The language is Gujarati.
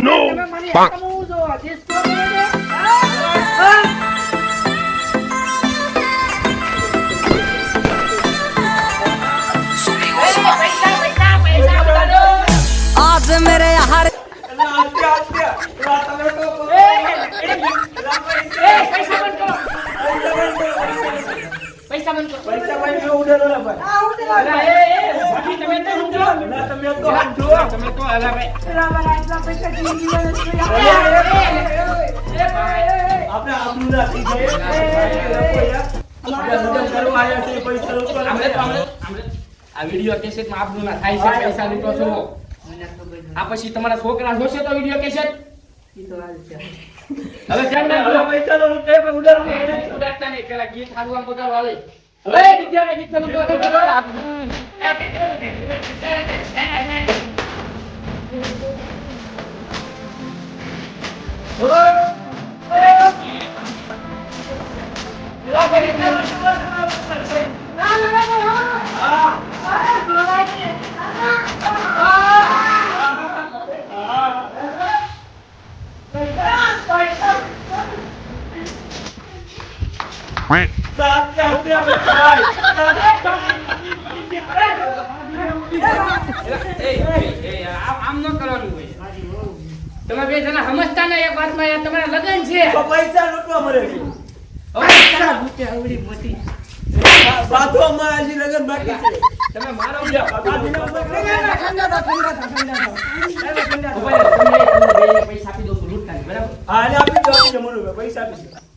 તમે મને કમાવું છો ડિસ્કો દે आज मेरे यार પૈસા બંધ કરો પૈસા ભાઈ જો ઉડેલો લા ભાઈ આ ઉડે બાકી તમે તો સમજો ના તમે તો સમજો તમે તો અલા ભાઈ આટલા પૈસા દી દીવા આપણે આપણું ના થઈ જાય આપણે લગન કરવા આવ્યા છે પૈસા લોકો આ વિડિયો કેસેટ માં આપનું ના થાય છે પૈસા લીધો છો આ પછી તમારા છોકરા જોશે તો વિડિયો કેસેટ હવે ધ્યાન રાખજો પૈસા નો રૂપિયા પર ઉડાડો ઉડાડતા નહીં પેલા ગીત હાલવા બધા વાલે હવે વિદ્યાને ગીત ચાલુ આમ ન કરવાનું હોય તમે બે જણા સમજતા ને એક વાતમાં યાર તમારા લગન છે તો પૈસા લૂટવા મળે છે પૈસા રૂપિયા આવડી મોટી બાતો માં હજી લગન બાકી છે તમે મારો ઠંડા પૈસા આપી દો છું લૂટતા નહીં, બરાબર હા અને આપી દો મનુ પૈસા આપી દો